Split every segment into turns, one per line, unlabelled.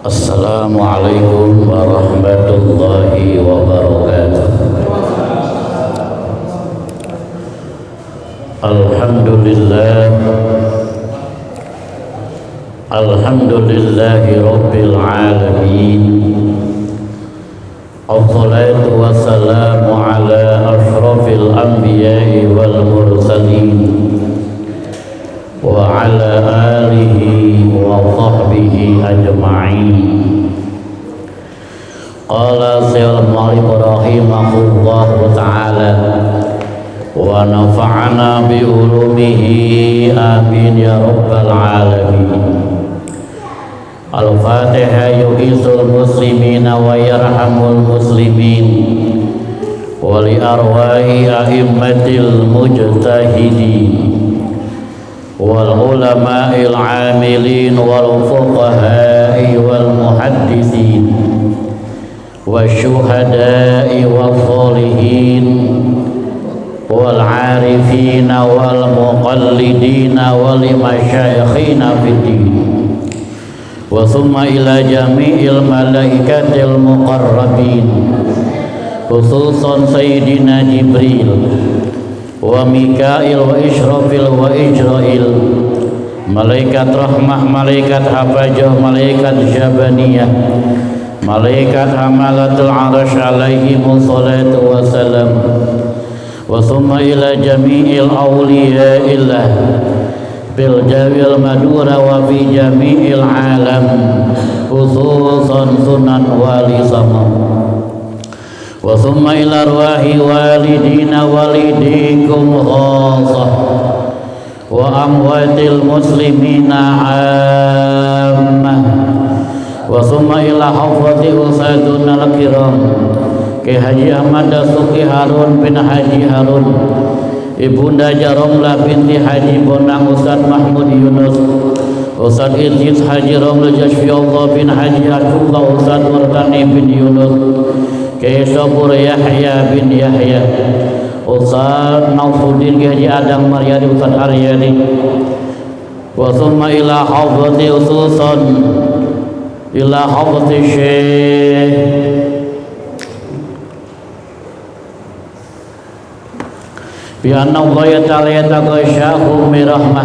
Assalamualaikum warahmatullahi wabarakatuh. Alhamdulillahi rabbil alamin. Assalatu wassalamu ala ashrafil anbiya'i wal mursalin wa ala alihi wa sahbihi ajma'in. Qala Sayyidul Malik rahimahullahu ta'ala wa nafa'ana bi ulumihi amin ya rabbal alamin. Al-Fatihah. Yughithul muslimina wa yarhamul muslimin wa li arwahi a'immatil mujtahidin wal ulama'il 'amilin wal fuqaha'i wal muhaddisin wasyuhada'i wal sholihin wal 'arifina wal muqallidina wal masyayikhina fid din wa thumma ila jami'il malaikatil muqarrabin khususan Sayyidina Jibril wa Mikail wa Israfil wa Ijrail, malaikat rahmah, malaikat hafajah, malaikat jabaniyah, malaikat hamalatul arash alaihimu salatu wassalam, wa thumma ila jami'il awliya'illah bil jawil madura wa fi jami'il alam khususan sunan wali sama, wa thumma ila arwahi walidina walidikum khasah wa amwatil muslimina ammah, wa thumma ila hafati usaduna al-kiram Ki Haji Ahmad Dasuki Harun bin Haji Harun, Ibunda Jaromlah binti Haji Bonang Ustaz Mahmud Yunus, Ustaz Idris Haji Romla Jashfiullah bin Haji Ashullah, Ustaz Murdani bin Yunus, Kiai Sabur Yahya bin Yahya, Ustaz Naufuddin Haji Adang Maryadi, Ustaz Aryadi, wa thumma ila hafati ususan ila hafati Syekh bi anna Allah ta'ala yataghashahum bi rahmah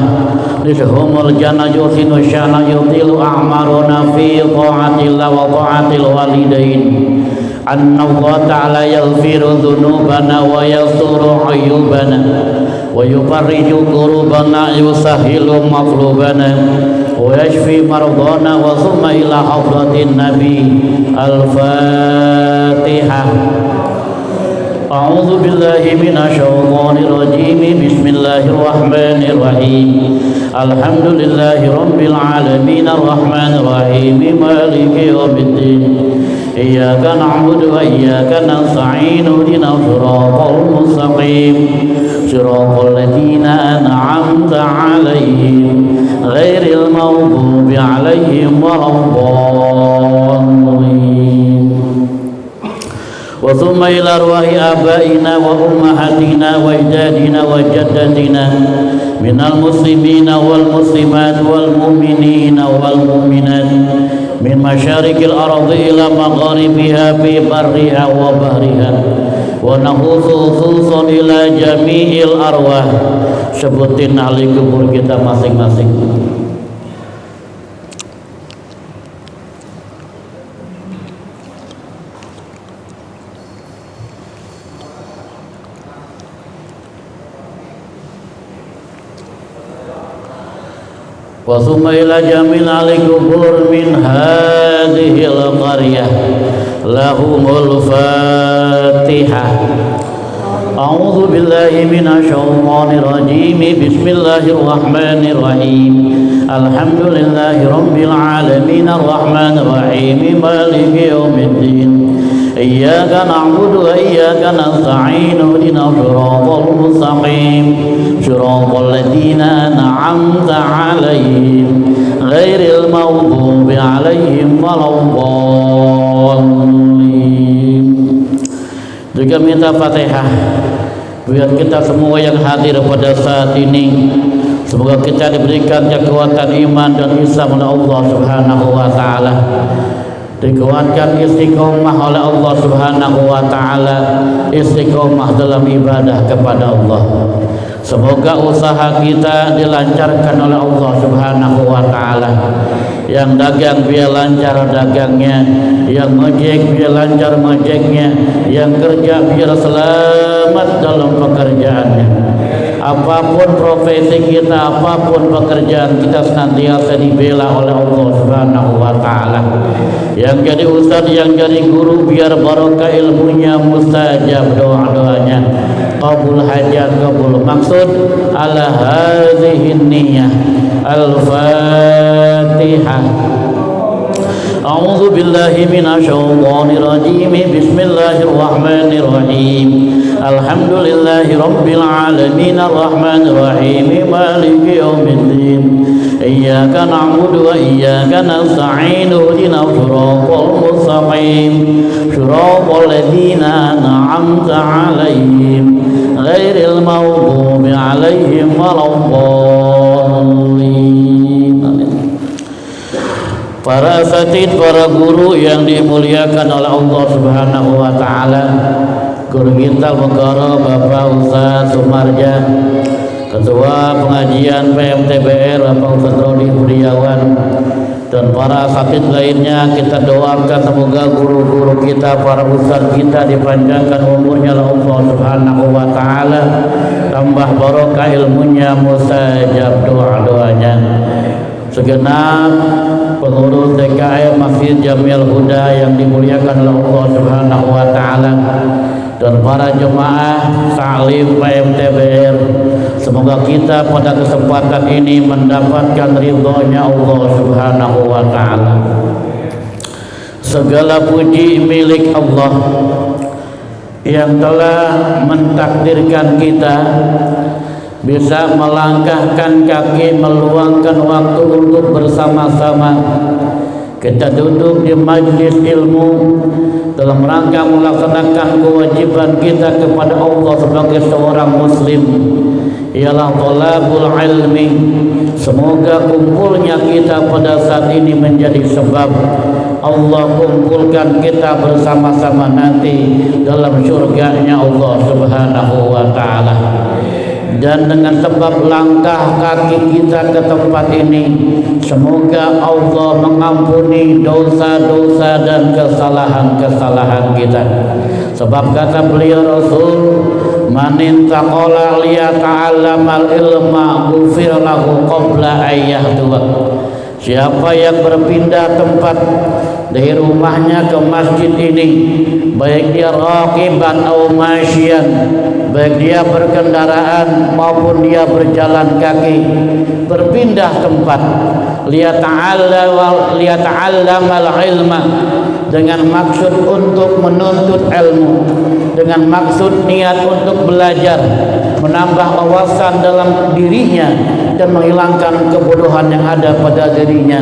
lihumul jannatu wa syana yutilu a'maruna fi ta'atillah wa ta'atil walidain. Anna Allah ta'ala yaghfiru dhunubana wa yasturu uyubana wa yufarriju kurubana yusahilu maqlubana wa yashfi mardana wa thumma ila hadratin nabi. Al-Fatihah. A'udzu billahi minasyaitonir rajim. Bismillahirrahmanirrahim. Alhamdulillahi rabbil alamin arrahmanir rahim maliki yaumiddin. Iyyaka na'budu wa iyyaka nasta'in. Ihdinas siratal mustaqim. Siratal ladzina an'amta 'alaihim ghairil maghdubi 'alaihim waladdallin. Wa thumma ila arwahi abaina wa ummahatina wa ajdadina wa jaddatina minal muslimina wal muslimat wal mu'minina wal mu'minat min masyarikil ardi ila magharibiha fi barriha wa bahriha, wa nahusu khususan ila jami'il arwah. Sebutin ahli kubur kita masing-masing. Wa thumma ila jamil ahli kubur min hadhil qaryah lahumul Fatihah. A'udzu billahi minasyaitonir rajim. Bismillahirrahmanirrahim. Alhamdulillahi rabbil alamin arrahmanir rahim maliki yaumiddin. Iyyaka na'budu wa iyyaka nasta'in. Ihdinas siratal mustaqim. Siratal ladzina an'amta 'alaihim ghairil maghdubi 'alaihim waladdallin. Juga minta Fatihah buat kita semua yang hadir pada saat ini, Semoga kita diberikan kekuatan iman dan Islam oleh Allah Subhanahu wa taala. Dikuatkan istiqomah oleh Allah Subhanahu wa taala, istiqomah dalam ibadah kepada Allah. Semoga usaha kita dilancarkan oleh Allah Subhanahu wa taala. Yang dagang biar lancar dagangnya, yang ngojek biar lancar ngojeknya, yang kerja biar selamat dalam pekerjaannya. Apapun profesi kita, apapun pekerjaan kita, senantiasa dibela oleh Allah Subhanahu wa taala. Yang jadi ustaz, yang jadi guru, biar barokah ilmunya, mustajab doa-doanya, qabul hajat, qabul maksud. Ala hadhihi niyyah. Al-Fatihah. A'udzu billahi minasyaitonir rajim. Bismillahirrahmanirrahim. Alhamdulillahi rabbil alamin arrahmanir rahim maliki yaumiddin. Iyyaka na'budu wa iyyaka nasta'in. Ihdinas siratal mustaqim. Siratal ladzina an'amta 'alaihim ghairil maghdubi 'alaihim waladdallin. Para asatid, para guru yang dimuliakan oleh Allah Subhanahu wa taala, guru kita Al-Mukarram Bapak Ustaz Sumarja, Ketua Pengajian PMTBR Bapak Ustaz Rodi Budiawan, dan para asatid lainnya, kita doakan semoga guru-guru kita, para ustaz kita dipanjangkan umurnya oleh Allah Subhanahu wa taala, tambah barokah ilmunya, mustajab doa-doanya. Segenap pengurus DKM Masjid Jamil Huda yang dimuliakan oleh Allah Subhanahu wa taala, dan para jemaah Salim PMTBR, semoga kita pada kesempatan ini mendapatkan ridhonya Allah Subhanahu wa taala. Segala puji milik Allah yang telah mentakdirkan kita bisa melangkahkan kaki, meluangkan waktu untuk bersama-sama kita duduk di majlis ilmu dalam rangka melaksanakan kewajiban kita kepada Allah sebagai seorang muslim, ialah thalabul ilmi. Semoga kumpulnya kita pada saat ini menjadi sebab Allah kumpulkan kita bersama-sama nanti dalam surganya Allah Subhanahu wa taala. Dan dengan sebab langkah kaki kita ke tempat ini, semoga Allah mengampuni dosa-dosa dan kesalahan-kesalahan kita. Sebab kata beliau Rasul, man intaqala liyata'allamal ilma ghufir lahu qabla ayyahduwa. Siapa yang berpindah tempat dari rumahnya ke masjid ini, baik dia raqiban atau masyian, baik dia berkendaraan maupun dia berjalan kaki, berpindah tempat, liyata'allamal ilma, dengan maksud untuk menuntut ilmu, dengan maksud niat untuk belajar, menambah wawasan dalam dirinya dan menghilangkan kebodohan yang ada pada dirinya,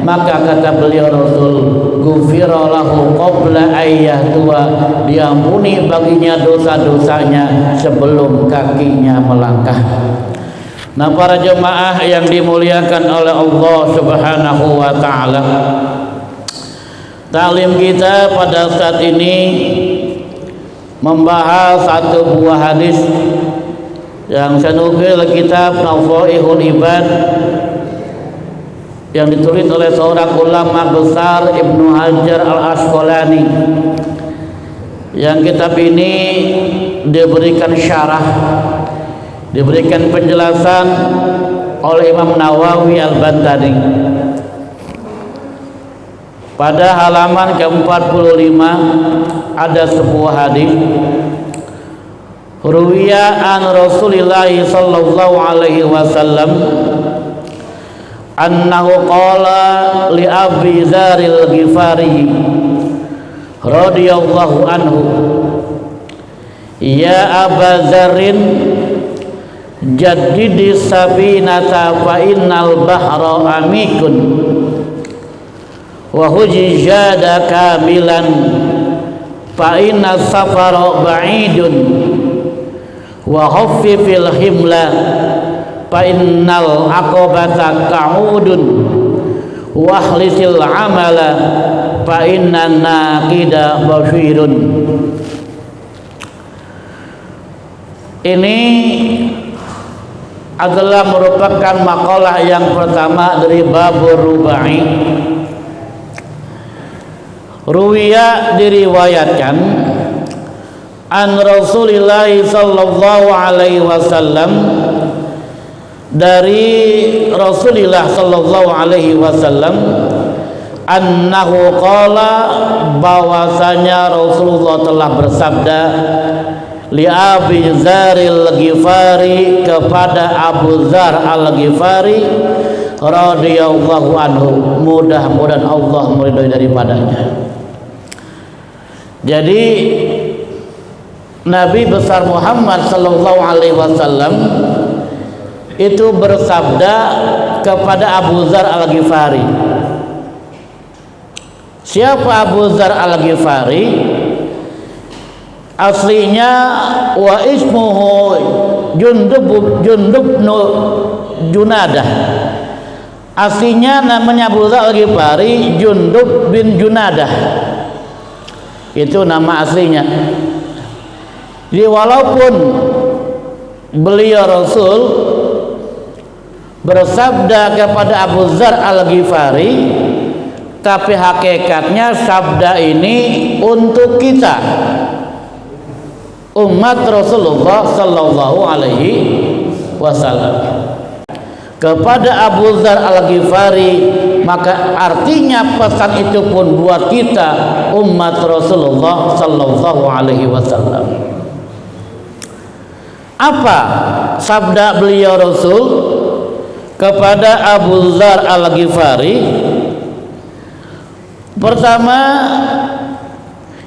maka kata beliau Rasul, ghufira lahu qabla ayyahduwa, diampuni baginya dosa-dosanya sebelum kakinya melangkah. Nah, para jemaah yang dimuliakan oleh Allah Subhanahu wa taala, taklim kita pada saat ini membahas satu buah hadis yang saya nukil kitab Nawaihul Ibad yang ditulis oleh seorang ulama besar Ibnu Hajar Al-Asqalani, yang kitab ini diberikan syarah, diberikan penjelasan oleh Imam Nawawi Al-Bantani. Pada halaman ke-45 ada sebuah hadis, ruwiya an Rasulillah sallallahu alaihi wasallam annahu qala li Abi Dzaril Ghifari radhiyallahu anhu, ya Aba Dzarrin jaddidi sabinata fa innal bahra amikun wa hujjada kamilan fa inna safara ba'idun wa khaffifil himla fa innal aqabata ka'udun wahlisil amala fa innan naqida basirun. Ini adalah merupakan makalah yang pertama dari Babur Rubai. Ruwiya diriwayatkan an Rasulillah sallallahu alaihi wasallam, dari Rasulullah sallallahu alaihi wasallam, annahu qala, bahwasanya Rasulullah telah bersabda, li Abi Dzaril Ghifari, kepada Abu Dzar Al-Ghifari radhiyallahu anhu, mudah-mudahan Allah meridhai daripadanya. Jadi Nabi besar Muhammad sallallahu alaihi wasallam itu bersabda kepada Abu Dzar Al-Ghifari. Siapa Abu Dzar Al-Ghifari? Aslinya wa ismuhu Jundub Junadah. Aslinya namanya Abu Dzar Al-Ghifari Jundub bin Junadah. Itu nama aslinya. Jadi walaupun beliau Rasul bersabda kepada Abu Dzar Al-Ghifari, tapi hakikatnya sabda ini untuk kita, umat Rasulullah sallallahu alaihi wasallam. Kepada Abu Dzar Al-Ghifari, maka artinya pesan itu pun buat kita, umat Rasulullah sallallahu alaihi wasallam. Apa sabda beliau Rasul kepada Abu Dzar Al-Ghifari? Pertama,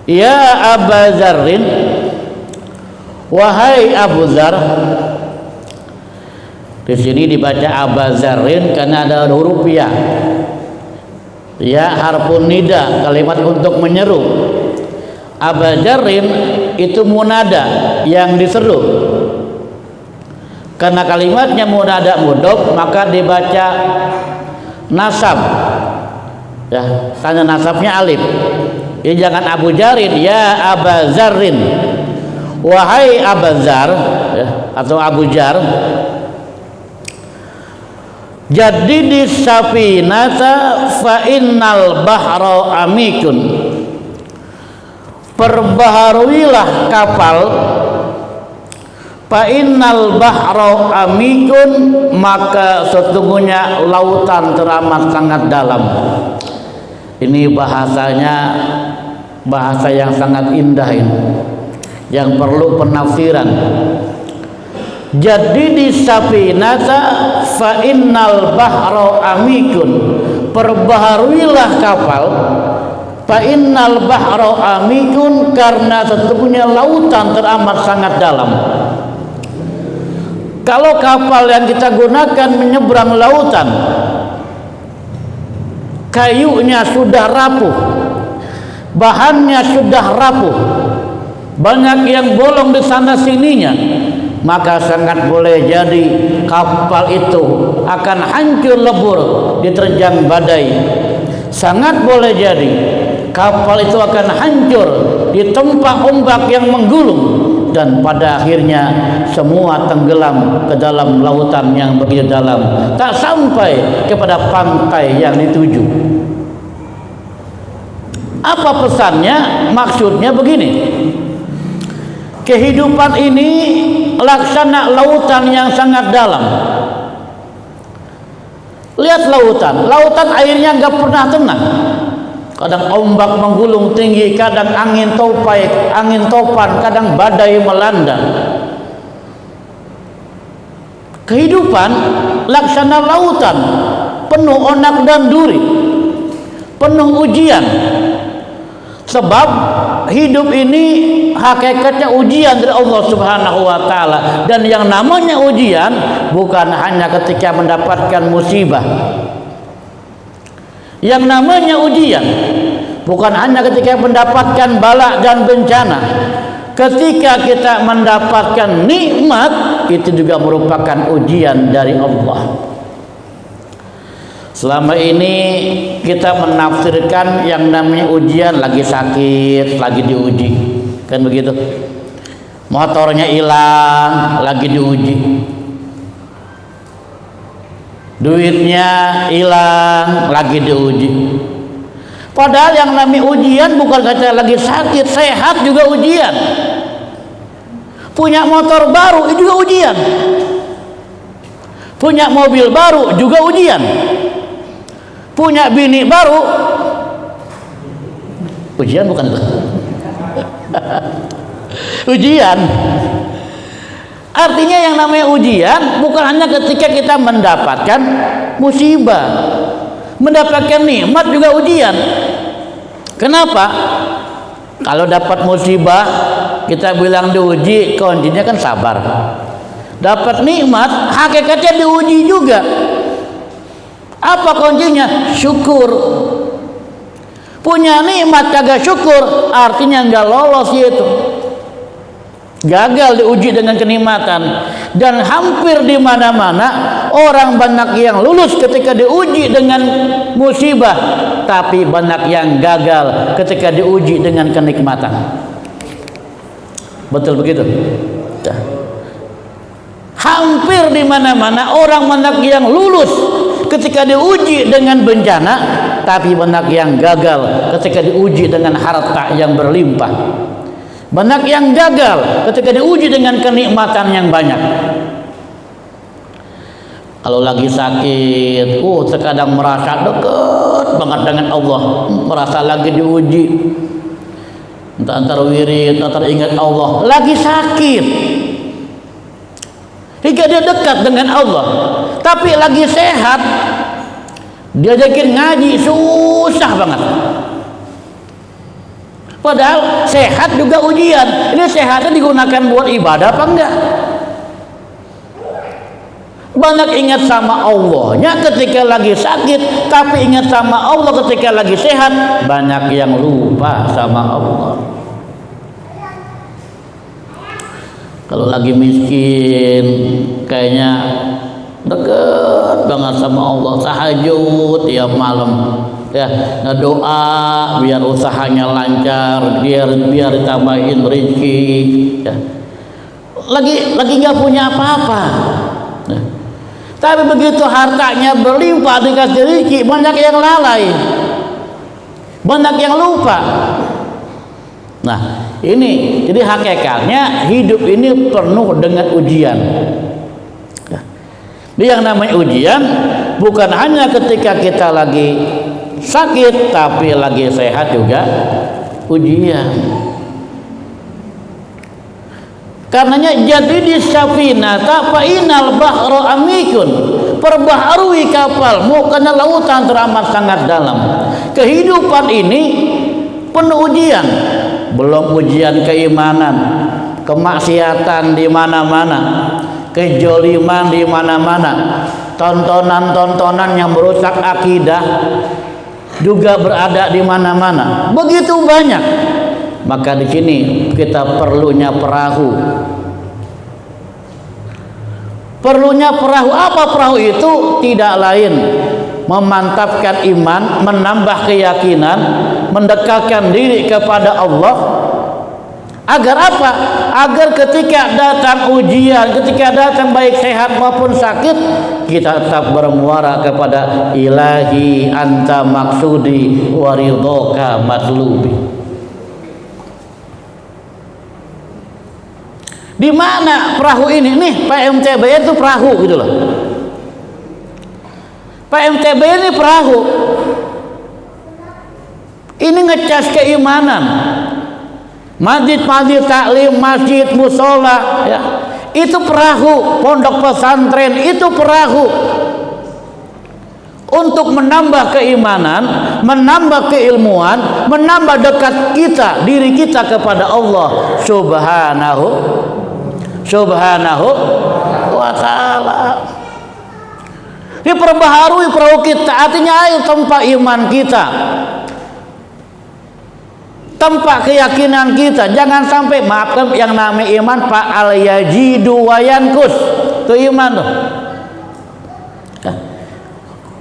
ya Aba Dzarrin, wahai Abu Dzar. Di sini dibaca Aba Dzarrin karena ada huruf ya. Ya harfun nida, kalimat untuk menyeru. Aba Dzarrin itu munada yang diseru. Karena kalimatnya munada mudhof, maka dibaca nasab. Ya, karena nasabnya alif. Jadi jangan Abu Dzarrin, ya Aba Dzarrin. Wahai Abu Dzar, ya, atau Abu Dzar. Jadi di safinata fa innal bahra amikun. Perbaharuilah kapal, fa innal bahra amikun, maka sesungguhnya lautan teramat sangat dalam. Ini bahasanya bahasa yang sangat indah ini, yang perlu penafsiran. Jadi di safinata fa innal bahra amikun, perbaharuilah kapal, fa innal bahra amikun, karena sesungguhnya lautan teramat sangat dalam. Kalau kapal yang kita gunakan menyeberang lautan, kayunya sudah rapuh, bahannya sudah rapuh, banyak yang bolong di sana sininya, maka sangat boleh jadi kapal itu akan hancur lebur diterjang badai. Sangat boleh jadi kapal itu akan hancur ditempa ombak yang menggulung, dan pada akhirnya semua tenggelam ke dalam lautan yang begitu dalam, tak sampai kepada pantai yang dituju. Apa pesannya? Maksudnya begini, kehidupan ini laksana lautan yang sangat dalam. Lihat lautan airnya nggak pernah tenang. Kadang ombak menggulung tinggi, kadang angin topan, kadang badai melanda. Kehidupan laksana lautan, penuh onak dan duri, penuh ujian. Sebab hidup ini hakikatnya ujian dari Allah Subhanahu wa taala, dan yang namanya ujian bukan hanya ketika mendapatkan musibah. Yang namanya ujian bukan hanya ketika mendapatkan bala dan bencana. Ketika kita mendapatkan nikmat, itu juga merupakan ujian dari Allah. Selama ini kita menafsirkan yang namanya ujian lagi sakit, lagi diuji, kan begitu. Motornya hilang, lagi diuji. Duitnya hilang, lagi diuji. Padahal yang namanya ujian bukan kata lagi sakit, sehat juga ujian. Punya motor baru itu juga ujian. Punya mobil baru juga ujian. Punya bini baru ujian bukan itu? Ujian. Artinya yang namanya ujian bukan hanya ketika kita mendapatkan musibah, mendapatkan nikmat juga ujian. Kenapa? Kalau dapat musibah kita bilang diuji, kuncinya kan sabar. Dapat nikmat, hakikatnya diuji juga. Apa kuncinya? Syukur. Punya nikmat kagak syukur, artinya nggak lolos itu. Gagal diuji dengan kenikmatan. Dan hampir di mana-mana orang banyak yang lulus ketika diuji dengan musibah, tapi banyak yang gagal ketika diuji dengan kenikmatan. Betul begitu? Ya. Hampir di mana-mana orang banyak yang lulus ketika diuji dengan bencana, tapi banyak yang gagal ketika diuji dengan harta yang berlimpah. Banyak yang gagal ketika diuji dengan kenikmatan yang banyak. Kalau lagi sakit, terkadang merasa dekat banget dengan Allah, merasa lagi diuji. Antar wirid, antar ingat Allah, lagi sakit. Hingga dia dekat dengan Allah. Tapi lagi sehat, diajakin ngaji susah banget. Padahal sehat juga ujian. Ini sehatnya digunakan buat ibadah apa enggak? Banyak ingat sama Allahnya ketika lagi sakit, tapi ingat sama Allah ketika lagi sehat. Banyak yang lupa sama Allah. Kalau lagi miskin, kayaknya dekat banget sama Allah, tahajud tiap malam, ya ngedoa biar usahanya lancar, biar ditambahin rezeki, ya. Lagi nggak punya apa-apa, ya. Tapi begitu hartanya berlimpah dikasih rezeki, banyak yang lalai, banyak yang lupa. Nah, ini jadi hakikatnya hidup ini penuh dengan ujian. Yang namanya ujian bukan hanya ketika kita lagi sakit, tapi lagi sehat juga ujian. Karenanya jadi di safinata fa inal bahra amikun, perbaharui kapalmu karena lautan teramat sangat dalam. Kehidupan ini penuh ujian, belum ujian keimanan, kemaksiatan di mana-mana, kejoliman di mana-mana, tontonan-tontonan yang merusak akidah juga berada di mana-mana. Begitu banyak. Maka di sini kita perlunya perahu. Perlunya perahu. Apa perahu itu? Tidak lain memantapkan iman, menambah keyakinan, mendekatkan diri kepada Allah. Agar apa? Agar ketika datang ujian, ketika datang baik sehat maupun sakit, kita tetap bermuara kepada ilahi anta maksudi waridhoka matlubi. Di mana perahu ini? Nih PMTB itu perahu gitu loh. PMTB ini perahu. Ini ngecas keimanan. Masjid-masjid taklim, masjid musola, ya, itu perahu. Pondok pesantren itu perahu untuk menambah keimanan, menambah keilmuan, menambah dekat kita, diri kita kepada Allah Subhanahu wa ta'ala. Diperbaharui perahu kita, artinya air tempat iman kita. tempat keyakinan kita. Jangan sampai, maafkan, yang namanya iman Pak, al yajidu wa yankus, itu iman tuh.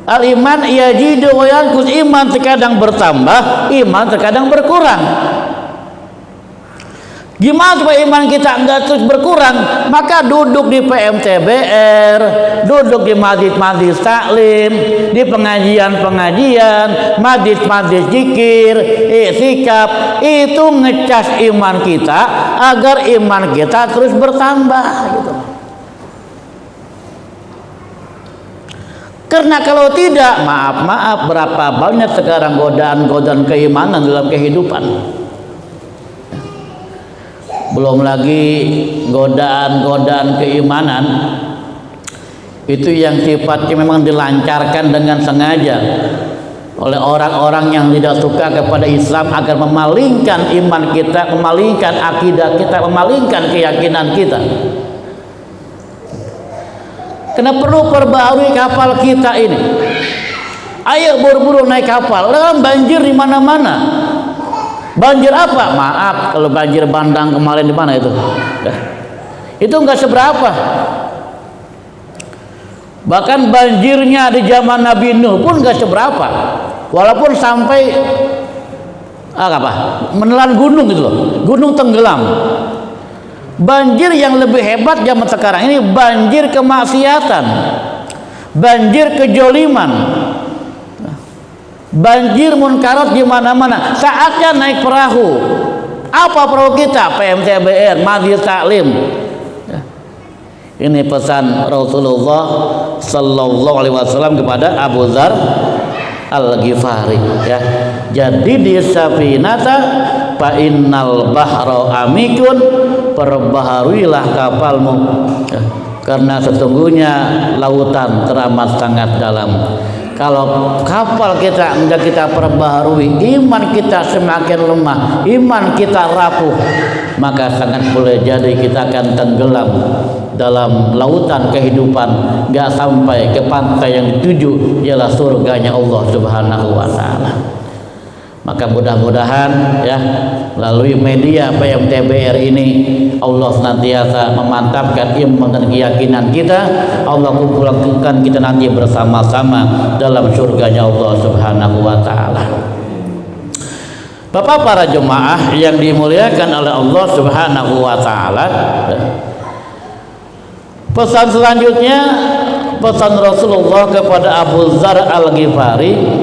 Al iman yajidu wa yankus, iman terkadang bertambah, iman terkadang berkurang. Gimana supaya iman kita enggak terus berkurang? Maka duduk di PMTBR, duduk di majlis-majlis taklim, di pengajian-pengajian, majlis-majlis zikir, i'tikaf, itu ngecas iman kita agar iman kita terus bertambah gitu. Karena kalau tidak, maaf, berapa banyak sekarang godaan-godaan keimanan dalam kehidupan. Belum lagi godaan-godaan keimanan itu yang sifatnya memang dilancarkan dengan sengaja oleh orang-orang yang tidak suka kepada Islam agar memalingkan iman kita, memalingkan akidah kita, memalingkan keyakinan kita. Karena perlu perbaharui kapal kita ini. Ayo buru-buru naik kapal, kan banjir di mana-mana. Banjir apa? Maaf, kalau banjir bandang kemarin di mana itu? Itu enggak seberapa. Bahkan banjirnya di zaman Nabi Nuh pun enggak seberapa. Walaupun sampai menelan gunung gitu loh. Gunung tenggelam. Banjir yang lebih hebat zaman sekarang ini banjir kemaksiatan. Banjir kejoliman. Banjir munkarat di mana-mana. Saatnya naik perahu. Apa perahu kita? PMTBR, majlis taklim. Ini pesan Rasulullah sallallahu alaihi wasallam kepada Abu Dzar Al-Ghifari, ya. Jadi di safinata fa innal bahra amikun, perbaharuilah kapalmu, ya. Karena sesungguhnya lautan teramat sangat dalam. Kalau kapal kita enggak kita perbaharui, iman kita semakin lemah, iman kita rapuh, maka sangat boleh jadi kita akan tenggelam dalam lautan kehidupan, enggak sampai ke pantai yang dituju, ialah surganya Allah Subhanahu wa taala. Maka mudah-mudahan, ya, melalui media PMTBR ini Allah senantiasa memantapkan iman dan keyakinan kita. Allah kumpulkan kita nanti bersama-sama dalam surganya Allah Subhanahu wa taala. Bapak para jemaah yang dimuliakan oleh Allah Subhanahu wa taala, pesan selanjutnya, pesan Rasulullah kepada Abu Dzar Al-Ghifari,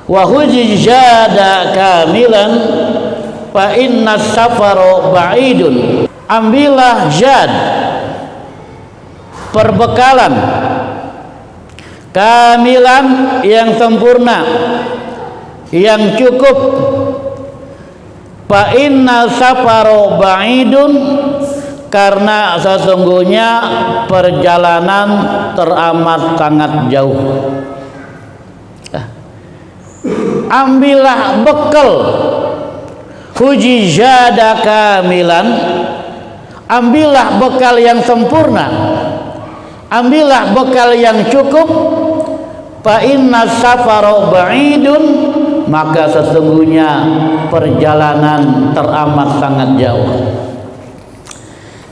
wa hujjada kamilan fa inna safara ba'idun. Ambillah jad, perbekalan kamilan yang sempurna, yang cukup. Fa inna safara ba'idun, karena sesungguhnya perjalanan teramat sangat jauh. Ambillah bekal, hujjada kamilan, ambillah bekal yang sempurna, ambillah bekal yang cukup. Fa inna safara ba'idun, maka sesungguhnya perjalanan teramat sangat jauh.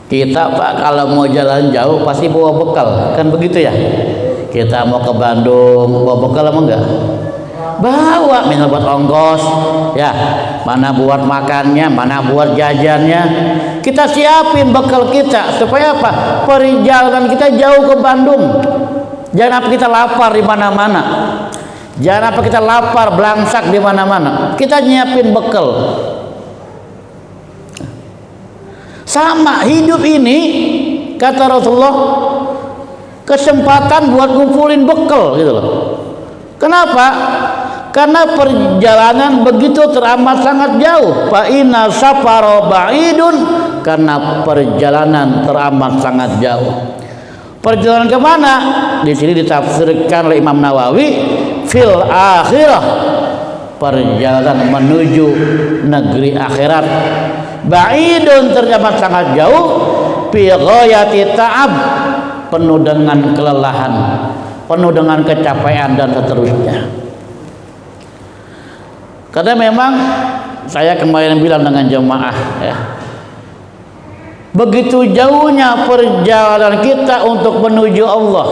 Kita Pak kalau mau jalan jauh pasti bawa bekal, kan begitu ya? Kita mau ke Bandung bawa bekal apa enggak? Bawa, minimal buat ongkos, ya, mana buat makannya, mana buat jajannya. Kita siapin bekal kita supaya apa? Perjalanan kita jauh ke Bandung. Jangan apa kita lapar di mana-mana. Jangan apa kita lapar belangsak di mana-mana. Kita nyiapin bekal. Sama hidup ini, kata Rasulullah, kesempatan buat ngumpulin bekal gitu loh. Kenapa? Karena perjalanan begitu teramat sangat jauh. Fa inna safara ba'idun, karena perjalanan teramat sangat jauh. Perjalanan kemana? Di sini ditafsirkan oleh Imam Nawawi, fil akhirah, perjalanan menuju negeri akhirat. Ba'idun, teramat sangat jauh. Fi ghayati ta'ab, penuh dengan kelelahan, penuh dengan kecapean dan seterusnya. Karena memang saya kemarin bilang dengan jemaah ya, begitu jauhnya perjalanan kita untuk menuju Allah.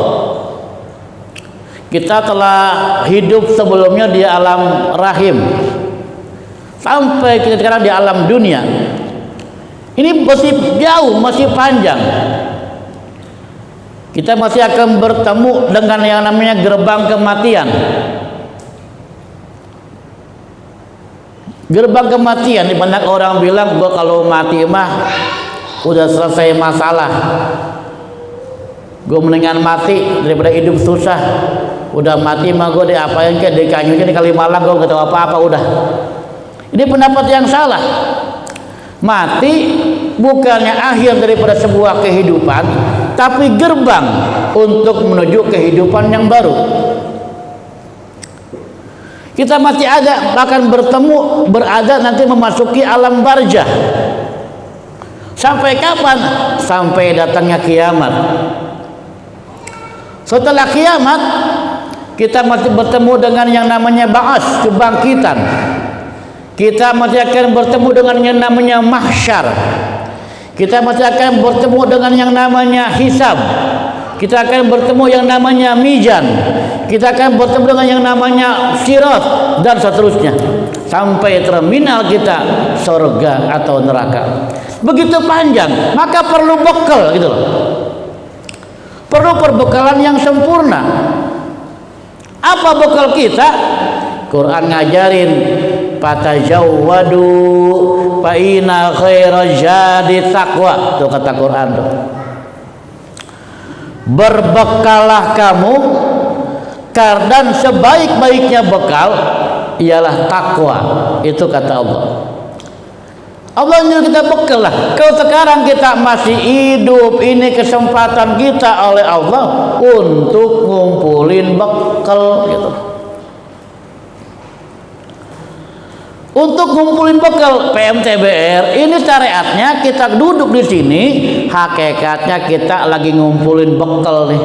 Kita telah hidup sebelumnya di alam rahim, sampai kita sekarang di alam dunia. Ini masih jauh, masih panjang. Kita masih akan bertemu dengan yang namanya gerbang kematian. Gerbang kematian, di banyak orang bilang gua kalau mati mah udah selesai masalah. Gua mendingan mati daripada hidup susah. Udah mati mah gua diapain ke di Kanyunya di Kalimalang, gua nggak tahu apa-apa udah. Ini pendapat yang salah. Mati bukannya akhir daripada sebuah kehidupan, tapi gerbang untuk menuju kehidupan yang baru. Kita masih ada, bahkan bertemu, berada nanti memasuki alam barzah. Sampai kapan? Sampai datangnya kiamat. Setelah kiamat, kita masih bertemu dengan yang namanya ba'ats, kebangkitan. Kita masih akan bertemu dengan yang namanya mahsyar. Kita masih akan bertemu dengan yang namanya hisab. Kita akan bertemu yang namanya mizan. Kita akan bertemu dengan yang namanya sirat dan seterusnya, sampai terminal kita surga atau neraka. Begitu panjang, maka perlu bekal gitu loh. Perlu perbekalan yang sempurna. Apa bekal kita? Quran ngajarin fatajawwadu fa inna khairaz zadi taqwa. Itu kata Quran tuh. Berbekalah kamu, karena sebaik-baiknya bekal ialah takwa. Itu kata Allah. Allah nyuruh kita bekal lah. Kalau sekarang kita masih hidup, ini kesempatan kita oleh Allah untuk ngumpulin bekal gitu. Untuk ngumpulin bekal PMTBR ini syariatnya kita duduk di sini, hakikatnya kita lagi ngumpulin bekal nih.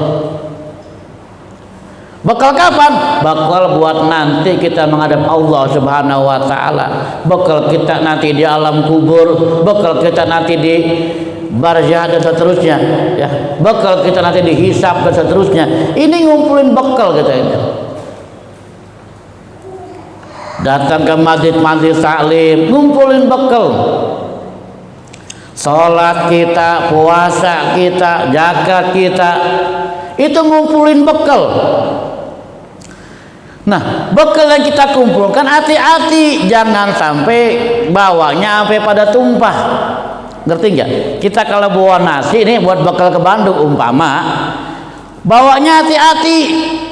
Bekal kapan? Bekal buat nanti kita menghadap Allah Subhanahu wa taala. Bekal kita nanti di alam kubur, bekal kita nanti di barzah dan seterusnya, ya. Bekal kita nanti dihisab dan seterusnya. Ini ngumpulin bekal kita ini. Datang ke masjid taklim, ngumpulin bekal. Salat kita, puasa kita, zakat kita, itu ngumpulin bekal. Nah, bekal yang kita kumpulkan hati-hati, jangan sampai bawanya sampai pada tumpah. Ngerti nggak? Kita kalau bawa nasi ini buat bekal ke Bandung umpama, bawanya hati-hati.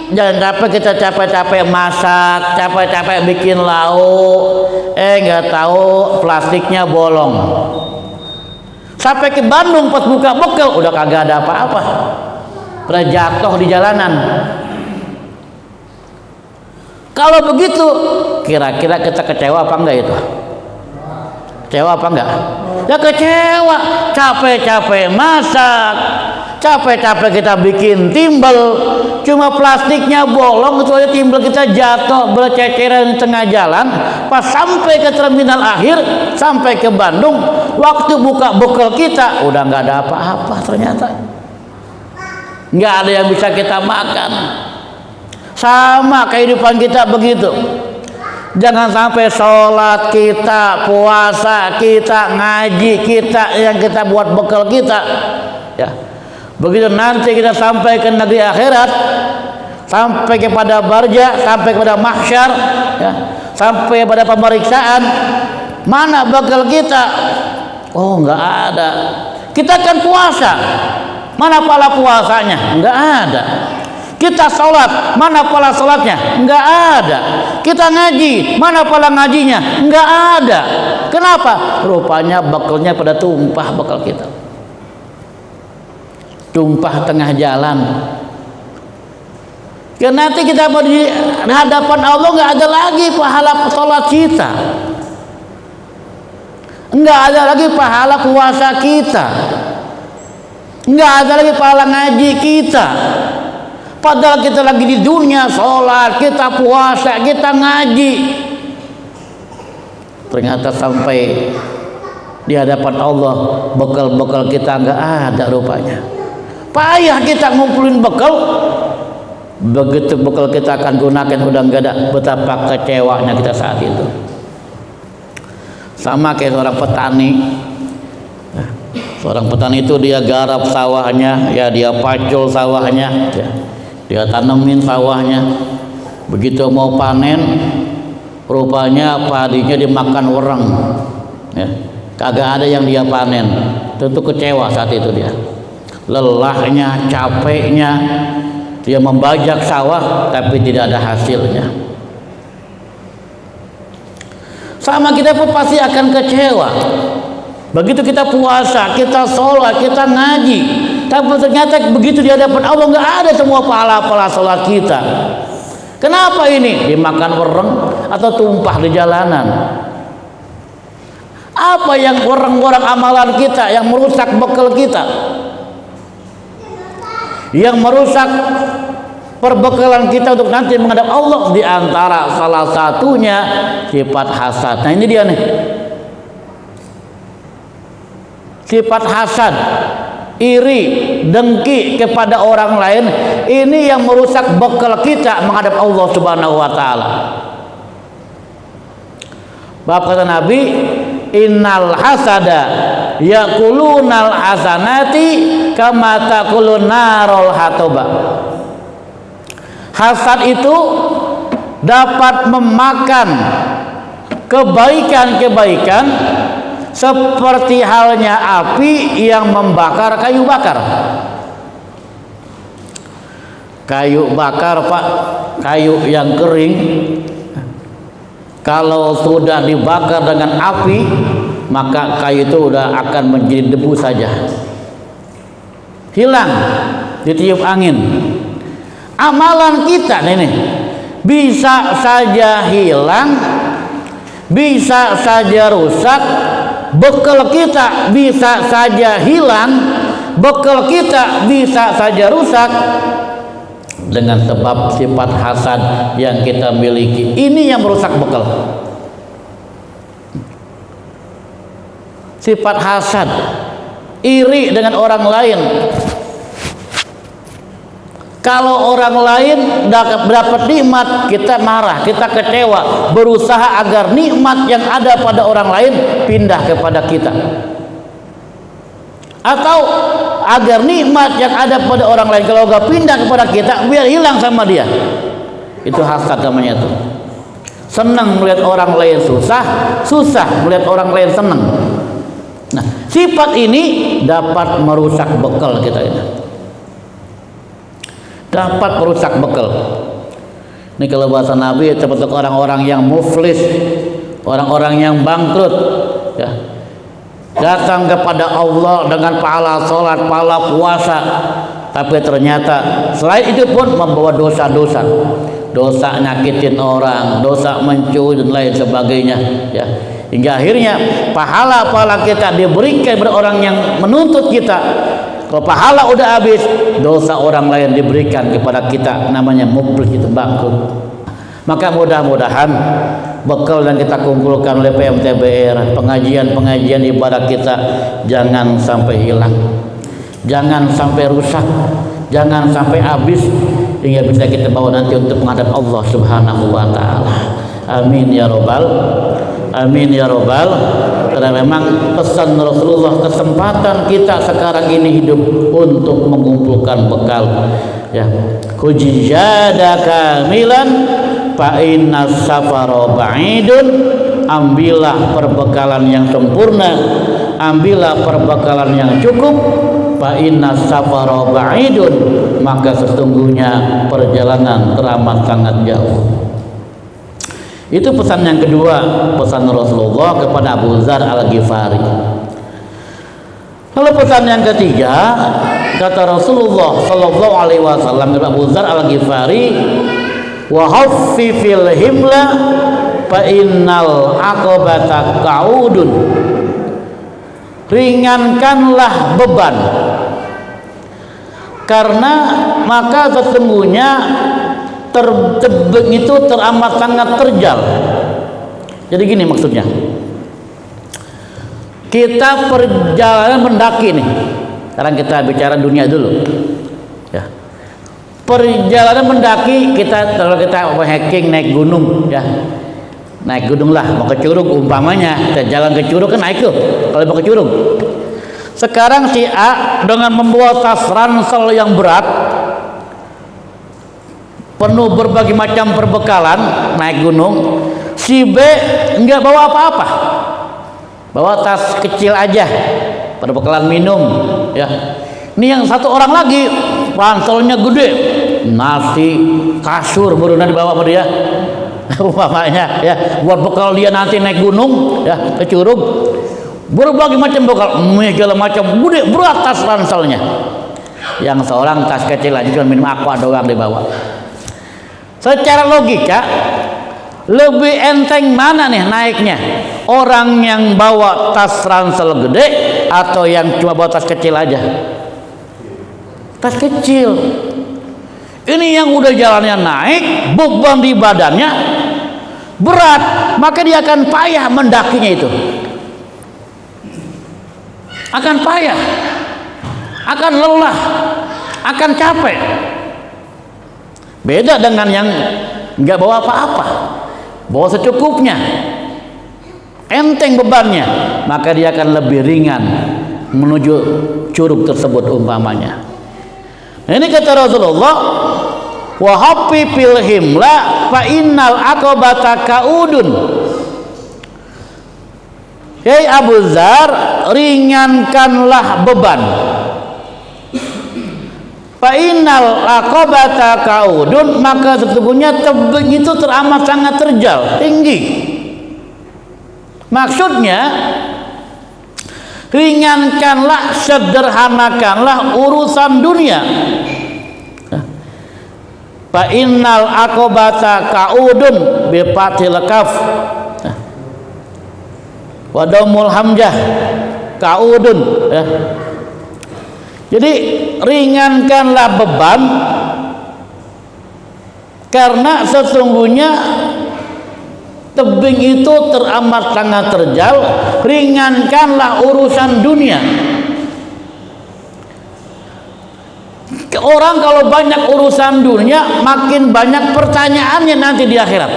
Jangan sampai kita capek-capek masak, capek-capek bikin lauk, nggak tahu plastiknya bolong. Sampai ke Bandung pas buka bekal udah kagak ada apa-apa, udah jatuh di jalanan. Kalau begitu, kira-kira kita kecewa apa enggak itu? Kecewa apa enggak? Ya kecewa. Capek-capek masak, capek-capek kita bikin timbel, cuma plastiknya bolong, itu aja timbel kita jatuh berceceran di tengah jalan. Pas sampai ke terminal akhir, sampai ke Bandung, waktu buka bekal kita udah nggak ada apa-apa ternyata. Nggak ada yang bisa kita makan. Sama kehidupan kita begitu. Jangan sampai sholat kita, puasa kita, ngaji kita yang kita buat bekal kita, ya. Begitu nanti kita sampai ke negeri akhirat, sampai kepada barzah, sampai kepada mahsyar, ya, sampai pada pemeriksaan, mana bekal kita? Oh, nggak ada. Kita kan puasa, mana pahala puasanya? Nggak ada. Kita sholat, mana pahala sholatnya? Nggak ada. Kita ngaji, mana pahala ngajinya? Nggak ada. Kenapa? Rupanya bekalnya pada tumpah bekal kita. Tumpah tengah jalan. Karena nanti kita di hadapan Allah nggak ada lagi pahala sholat kita. Nggak ada lagi pahala puasa kita. Nggak ada lagi pahala ngaji kita. Padahal kita lagi di dunia, sholat, kita puasa, kita ngaji. Ternyata sampai di hadapan Allah bekal-bekal kita nggak ada rupanya. Payah kita ngumpulin bekal, begitu bekal kita akan gunakan udah nggak ada, betapa kecewanya kita saat itu. Sama kayak seorang petani. Seorang petani itu dia garap sawahnya, ya dia pacul sawahnya, ya. Dia tanemin sawahnya. Begitu mau panen, rupanya padinya dimakan wereng, ya. Kagak ada yang dia panen. Tentu kecewa saat itu dia. Lelahnya, capeknya, dia membajak sawah tapi tidak ada hasilnya. Sama kita pun pasti akan kecewa. Begitu kita puasa, kita sholat, kita ngaji, tapi ternyata begitu di hadapan Allah nggak ada semua pahala-pahala sholat kita. Kenapa ini? Dimakan wereng atau tumpah di jalanan? Apa yang wereng-wereng amalan kita yang merusak bekal kita? Yang merusak perbekalan kita untuk nanti menghadap Allah, di antara salah satunya sifat hasad. Nah ini dia nih, sifat hasad, iri, dengki kepada orang lain. Ini yang merusak bekal kita menghadap Allah Subhanahu wa taala. Bab kata Nabi, innal hasada yakulunal hasanati kama takulun narul hatoba. Hasad itu dapat memakan kebaikan-kebaikan seperti halnya api yang membakar kayu bakar. Kayu bakar, Pak, kayu yang kering, kalau sudah dibakar dengan api, maka kayu itu udah akan menjadi debu saja, hilang ditiup angin. Amalan kita nih bisa saja hilang, bisa saja rusak, bekal kita bisa saja hilang, bekal kita bisa saja rusak dengan sebab sifat hasad yang kita miliki. Ini yang merusak bekal. Sifat hasad, iri dengan orang lain. Kalau orang lain dapat nikmat, kita marah, kita kecewa, berusaha agar nikmat yang ada pada orang lain pindah kepada kita, atau agar nikmat yang ada pada orang lain kalau gak pindah kepada kita, biar hilang sama dia. Itu hasad namanya itu. Senang melihat orang lain susah, susah melihat orang lain senang. Nah, sifat ini dapat merusak bekal kita ini. Dapat merusak bekal. Ini kalau bahasa Nabi termasuk orang-orang yang muflis, orang-orang yang bangkrut, ya. Datang kepada Allah dengan pahala sholat, pahala puasa, tapi ternyata selain itu pun membawa dosa-dosa, dosa nyakitin orang, dosa mencuri dan lain sebagainya, ya. Hingga akhirnya pahala-pahala kita diberikan kepada orang yang menuntut kita. Kalau pahala udah habis, dosa orang lain diberikan kepada kita, namanya muflis, itu bangkrut. Maka mudah-mudahan bekal yang kita kumpulkan oleh PMTBR, pengajian-pengajian ibadah kita, jangan sampai hilang, jangan sampai rusak, jangan sampai habis, hingga bisa kita bawa nanti untuk menghadap Allah Subhanahu wa taala. Amin ya robbal, amin ya robbal. Karena memang pesan Rasulullah, kesempatan kita sekarang ini hidup untuk mengumpulkan bekal, ya. Kujijada kamilan fa inna safara ba'idun. Ambillah perbekalan yang sempurna, ambillah perbekalan yang cukup. Fa inna safara ba'idun, maka sesungguhnya perjalanan teramat sangat jauh. Itu pesan yang kedua, pesan Rasulullah kepada Abu Dzar Al-Ghifari. Lalu pesan yang ketiga, kata Rasulullah sallallahu alaihi wasallam kepada Abu Dzar Al-Ghifari, wa haffifil himla fa innal aqabata qaudun. Ringankanlah beban, karena maka sesungguhnya tebing itu teramat sangat terjal. Jadi gini maksudnya, Kita perjalanan mendaki nih. Sekarang kita bicara dunia dulu. Ya. Perjalanan mendaki, kalau kita hiking naik gunung, ya. Naik gunung lah, mau ke Curug umpamanya, kita jalan ke Curug kan naik tuh. Kalau mau ke Curug. Sekarang si A dengan membawa tas ransel yang berat, penuh berbagai macam perbekalan naik gunung. Si B enggak bawa apa-apa, bawa tas kecil aja, perbekalan minum, ya. Ini yang satu orang lagi ranselnya gede, nasi, kasur baru dibawa sama dia, umpamanya, ya, buat bekal dia nanti naik gunung, ya, ke Curug. Berbagai macam bekal, segala macam gede, berat tas ranselnya. Yang seorang tas kecil aja cuma minum aqua doang dibawa. Secara logika lebih enteng mana nih naiknya? Orang yang bawa tas ransel gede atau yang cuma bawa tas kecil aja? Tas kecil. Ini yang udah jalannya naik, beban di badannya berat, maka dia akan payah mendakinya itu. Akan payah, akan lelah, akan capek. Beda dengan yang nggak bawa apa-apa, bawa secukupnya, enteng bebannya, maka dia akan lebih ringan menuju curug tersebut umpamanya. Ini kata Rasulullah, wa haffi fil himla fa innal aqabata kaudun. Hei Abu Dzar, ringankanlah beban. Fa innal aqabata kaudun, maka sesungguhnya tebing itu teramat sangat terjal, tinggi. Maksudnya ringankanlah, sederhanakanlah urusan dunia. Fa innal aqabata kaudun bi fathil kaf wa damul hamzah kaudun, ya. Jadi ringankanlah beban karena sesungguhnya tebing itu teramat sangat terjal. Ringankanlah urusan dunia. Orang kalau banyak urusan dunia, makin banyak pertanyaannya nanti di akhirat.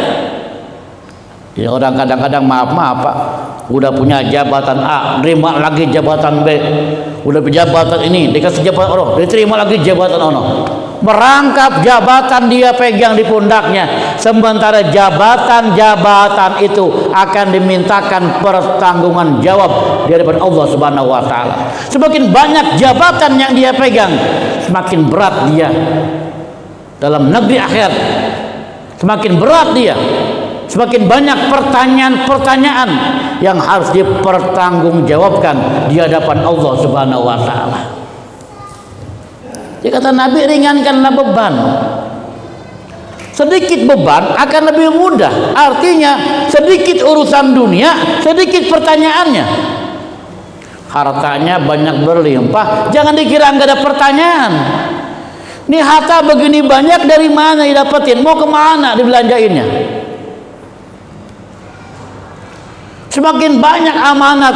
Ya, orang kadang-kadang maaf Pak, udah punya jabatan A, terima lagi jabatan B, udah jabatan ini dikasih jabatan ono, diterima lagi jabatan ono. Merangkap jabatan dia pegang di pundaknya, sementara jabatan-jabatan itu akan dimintakan pertanggungan jawab di hadapan Allah Subhanahu wa taala. Semakin banyak jabatan yang dia pegang, semakin berat dia dalam negeri akhirat. Semakin berat dia, semakin banyak pertanyaan-pertanyaan yang harus dipertanggungjawabkan di hadapan Allah Subhanahu wa taala. Dia kata Nabi, ringankanlah beban. Sedikit beban akan lebih mudah. Artinya sedikit urusan dunia, sedikit pertanyaannya. Hartanya banyak berlimpah, jangan dikira nggak ada pertanyaan. Ini harta begini banyak, dari mana didapetin? Mau kemana dibelanjainnya? Semakin banyak amanat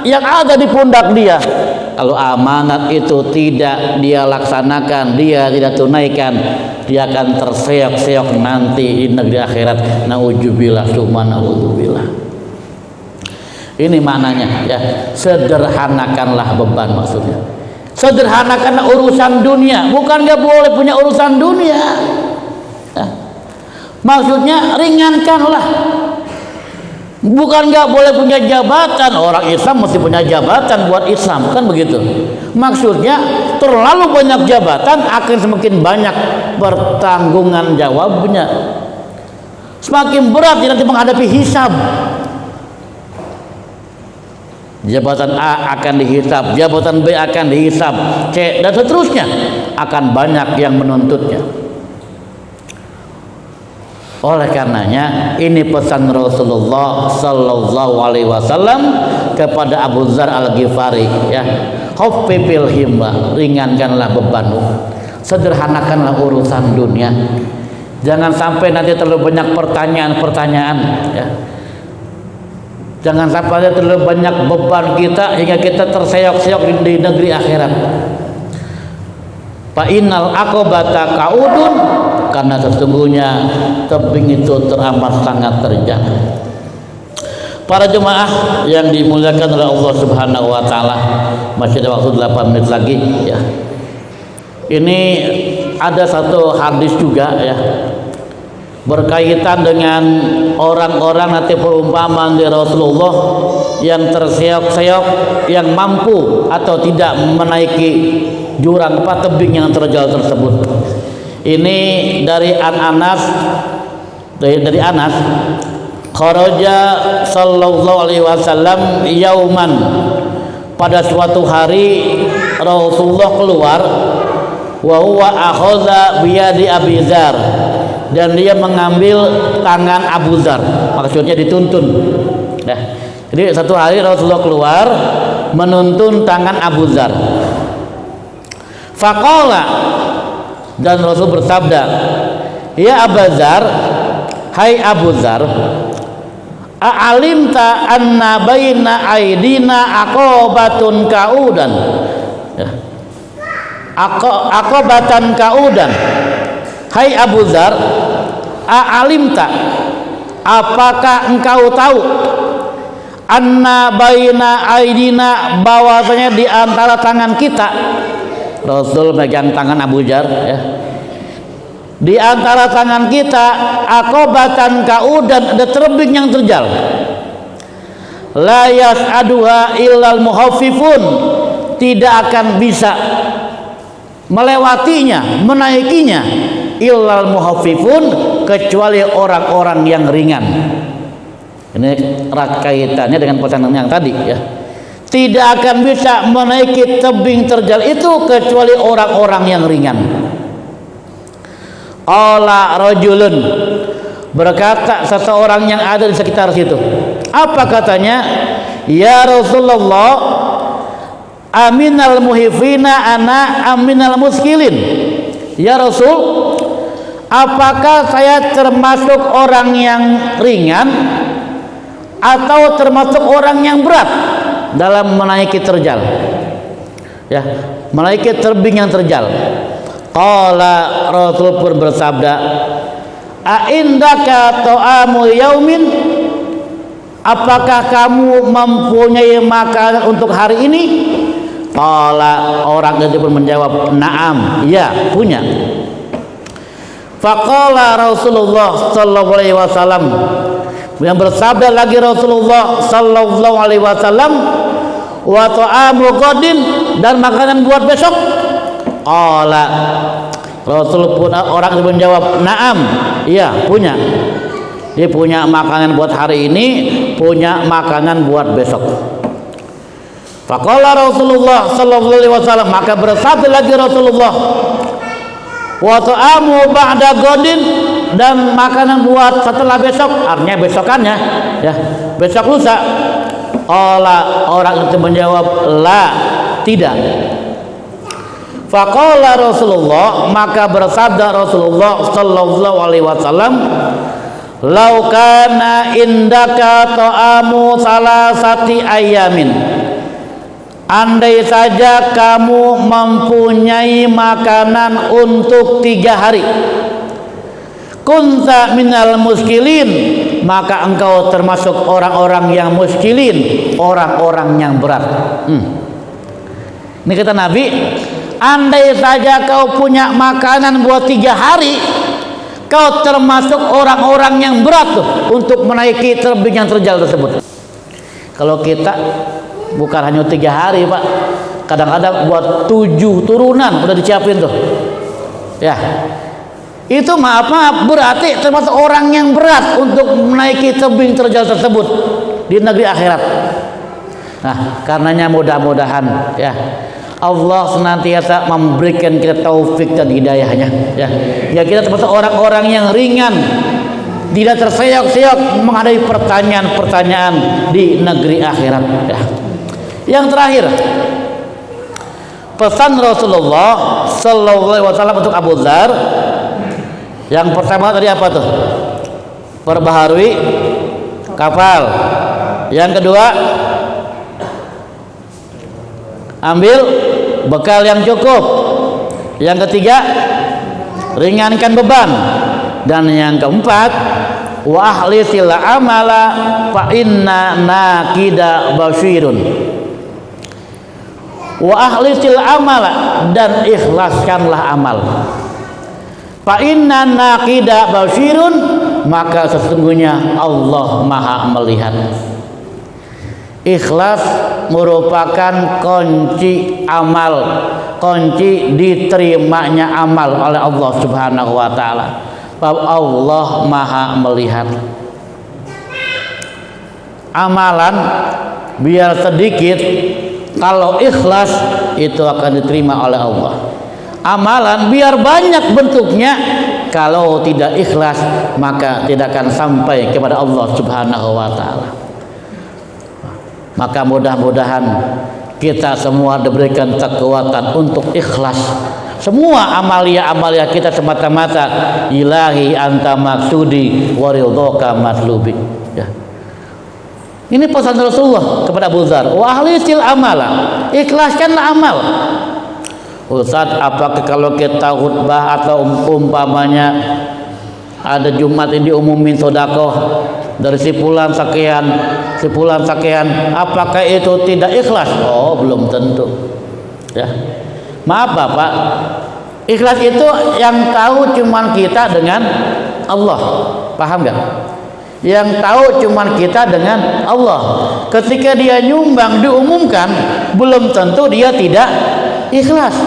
yang ada di pundak dia, kalau amanat itu tidak dia laksanakan, dia tidak tunaikan, dia akan terseok-seok nanti di negeri akhirat. Nauzubillah summa naudzubillah. Ini maknanya, ya, sederhanakanlah beban, maksudnya sederhanakanlah urusan dunia. Bukan nggak boleh punya urusan dunia, ya. Maksudnya ringankanlah. Bukan nggak boleh punya jabatan, orang Islam mesti punya jabatan buat Islam, kan begitu. Maksudnya terlalu banyak jabatan akan semakin banyak pertanggungan jawabnya, semakin berat nanti menghadapi hisab. Jabatan A akan dihisab, jabatan B akan dihisab, C dan seterusnya, akan banyak yang menuntutnya. Oleh karenanya ini pesan Rasulullah sallallahu alaihi wasallam kepada Abu Dzar Al-Ghifari, ya, khaffi fil himma, ringankanlah bebanmu, sederhanakanlah urusan dunia. Jangan sampai nanti terlalu banyak pertanyaan-pertanyaan, ya. Jangan sampai terlalu banyak beban kita hingga kita terseok-seok di negeri akhirat. Fa innal aqobata kaudun, karena sesungguhnya tebing itu teramat sangat terjal. Para jemaah yang dimuliakan oleh Allah Subhanahu wa taala, masih ada waktu 8 menit lagi ya. Ini ada satu hadis juga ya, berkaitan dengan orang-orang nanti perumpamaan di Rasulullah yang terseok-seok, yang mampu atau tidak menaiki jurang tebing yang terjal tersebut. Ini dari Anas, dari Anas, kharaja sallallahu alaihi wasallam yauman, pada suatu hari Rasulullah keluar, wa huwa akhadha biyadi Abi Dzar, dan dia mengambil tangan Abu Dzar, maksudnya dituntun. Nah, jadi satu hari Rasulullah keluar menuntun tangan Abu Dzar. Faqala, dan Rasul bersabda, ya Abu Dzar, hai Abu Dzar, a'alimta anna baina aidina aqobatun kaudan, ya. Aqobatan kaudan. Hai Abu Dzar, a'alimta, apakah engkau tahu, anna baina aidina, bahwasanya di antara tangan kita, Rasul pegang tangan Abu Dzar ya, di antara tangan kita aqobatan kaudan, ada tebing yang terjal, la yas'aduha illal muhaffifun, tidak akan bisa melewatinya, menaikinya, illal muhaffifun, kecuali orang-orang yang ringan. Ini kaitannya dengan pesanan yang tadi ya. Tidak akan bisa menaiki tebing terjal itu kecuali orang-orang yang ringan. Qala rajulun, berkata seseorang yang ada di sekitar situ. Apa katanya? Ya Rasulullah, aminal muhifina ana aminal muskilin. Ya Rasul, apakah saya termasuk orang yang ringan atau termasuk orang yang berat dalam menaiki terjal? Ya, menaiki tebing yang terjal. Qala, Rasul pun bersabda, a indaka ta'amu yaumin, apakah kamu mempunyai makanan untuk hari ini? Qala, orang itu pun menjawab, na'am, ya, punya. Faqala Rasulullah sallallahu alaihi wasallam, yang bersabda lagi Rasulullah sallallahu alaihi wasallam, wa ta'amu qadin, dan makanan buat besok. Qala, Rasul pun, orang itu menjawab, na'am, iya, punya. Dia punya makanan buat hari ini, punya makanan buat besok. Faqala Rasulullah sallallahu alaihi wasallam, maka bersabda lagi Rasulullah, wa ta'amu ba'da ghadin, dan makanan buat setelah besok, artinya besokannya ya, besok lusa. Qala, orang itu menjawab, la, tidak. Faqala Rasulullah, maka bersabda Rasulullah sallallahu alaihi wasallam, lau kana indaka ta'amu salasati ayamin, andai saja kamu mempunyai makanan untuk 3 hari, kunta minal muskilin, maka engkau termasuk orang-orang yang muskilin, orang-orang yang berat. Ini kata Nabi, andai saja kau punya makanan buat 3 hari, kau termasuk orang-orang yang berat tuh untuk menaiki tebing yang terjal tersebut. Kalau kita bukan hanya 3 hari Pak, kadang-kadang buat 7 turunan udah disiapin tuh ya. Itu maaf berarti termasuk orang yang berat untuk menaiki tebing terjal tersebut di negeri akhirat. Nah, karenanya mudah-mudahan ya Allah senantiasa memberikan kita taufik dan hidayahnya ya. Ya, kita termasuk orang-orang yang ringan, tidak terseok-seok menghadapi pertanyaan-pertanyaan di negeri akhirat ya. Yang terakhir, pesan Rasulullah sallallahu alaihi wasallam untuk Abu Dzar. Yang pertama tadi apa tuh? Perbaharui kapal, Yang kedua, ambil bekal yang cukup. Yang ketiga, ringankan beban. Dan yang keempat, wa ahlisil amala fa inna nakida basyirun. Wa ahlisil amala, dan ikhlaskanlah amal. Fa inna nakida basyirun, maka sesungguhnya Allah Maha melihat. Ikhlas merupakan kunci amal, kunci diterimanya amal oleh Allah Subhanahu wa taala. Allah Maha melihat. Amalan biar sedikit, kalau ikhlas itu akan diterima oleh Allah. Amalan biar banyak bentuknya, kalau tidak ikhlas maka tidak akan sampai kepada Allah Subhanahu wa taala. Maka mudah-mudahan kita semua diberikan kekuatan untuk ikhlas. Semua amalia kita semata-mata ilahi anta maksudi wa ridhoka matlubi. Ya. Ini pesan Rasulullah kepada Abu Dzar, wa ahlisil amala, ikhlaskanlah amal. Ustaz, apakah kalau kita khutbah atau umpamanya ada Jumat ini diumumin sedekah dari si fulan sekian, apakah itu tidak ikhlas? Oh, belum tentu. Ya. Maaf Bapak, ikhlas itu yang tahu cuman kita dengan Allah. Paham nggak? Yang tahu cuman kita dengan Allah. Ketika dia nyumbang diumumkan, belum tentu dia tidak ikhlas.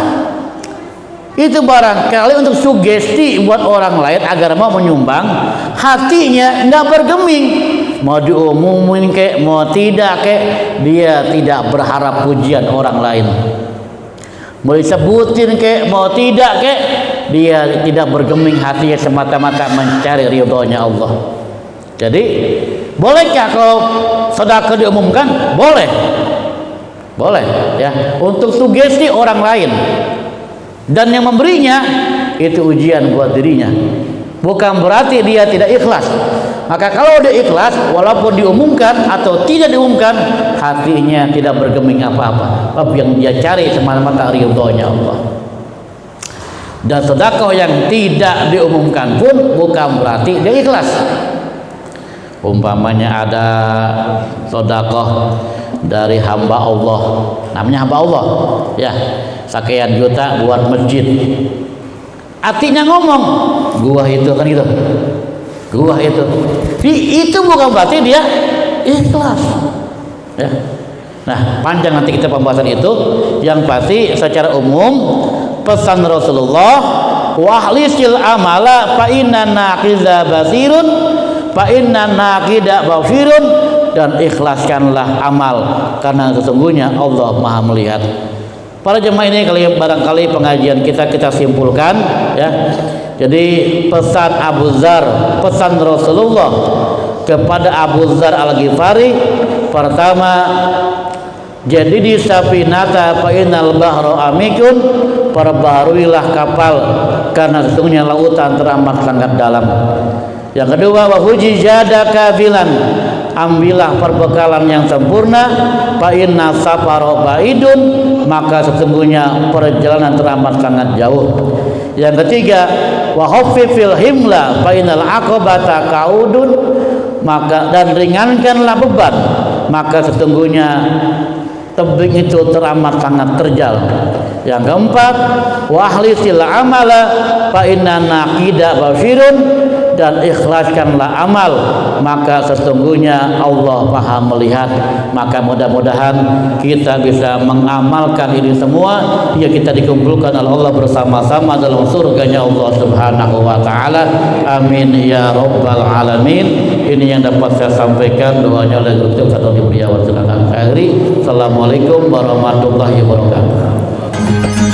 Itu barangkali untuk sugesti buat orang lain agar mau menyumbang, hatinya nggak bergeming. Mau diumumin kek, mau tidak kek, dia tidak berharap pujian orang lain. Mau disebutin kek, mau tidak kek, dia tidak bergeming hatinya, semata-mata mencari ridhonya Allah. Jadi bolehkah kalau sedekah diumumkan? Boleh ya, untuk sugesti orang lain. Dan yang memberinya itu ujian buat dirinya, bukan berarti dia tidak ikhlas. Maka kalau dia ikhlas, walaupun diumumkan atau tidak diumumkan, hatinya tidak bergeming apa-apa. Tapi yang dia cari semata-mata ridhonya Allah. Dan sedekah yang tidak diumumkan pun bukan berarti dia ikhlas. Umpamanya ada sedekah dari hamba Allah, namanya hamba Allah, ya, sekian juta buat masjid. Artinya ngomong, gua itu kan gitu, gua itu. Itu bukan berarti dia ikhlas. Ya. Nah, panjang nanti kita pembahasan itu. Yang pasti secara umum pesan Rasulullah, wa ahlisil amala fa inna naqiza basirun, fa inna naqida basirun, dan ikhlaskanlah amal karena sesungguhnya Allah Maha melihat. Para jemaah ini barangkali pengajian kita simpulkan ya. Jadi pesan Abu Dzar, pesan Rasulullah kepada Abu Dzar Al-Ghifari, pertama, jadi di safinata fa innal bahra amikun, perbaharuilah kapal karena sesungguhnya lautan teramat sangat dalam. Yang kedua, wa hujijadaka filan, ambillah perbekalan yang sempurna, fa inna safara baidun, maka sesungguhnya perjalanan teramat sangat jauh. Yang ketiga, wa khaffifil himla fa innal aqabata kaudun, maka dan ringankanlah beban, maka sesungguhnya tebing itu teramat sangat terjal. Yang keempat, wa ahlisil amala fa inna naqida basirun, dan ikhlaskanlah amal maka sesungguhnya Allah Maha melihat. Maka mudah-mudahan kita bisa mengamalkan ini semua, ya kita dikumpulkan oleh Allah bersama-sama dalam surganya Allah Subhanahu wa taala. Amin ya rabbal alamin. Ini yang dapat saya sampaikan, doanya oleh Dr. Sadoni Beliau. Assalamualaikum warahmatullahi wabarakatuh.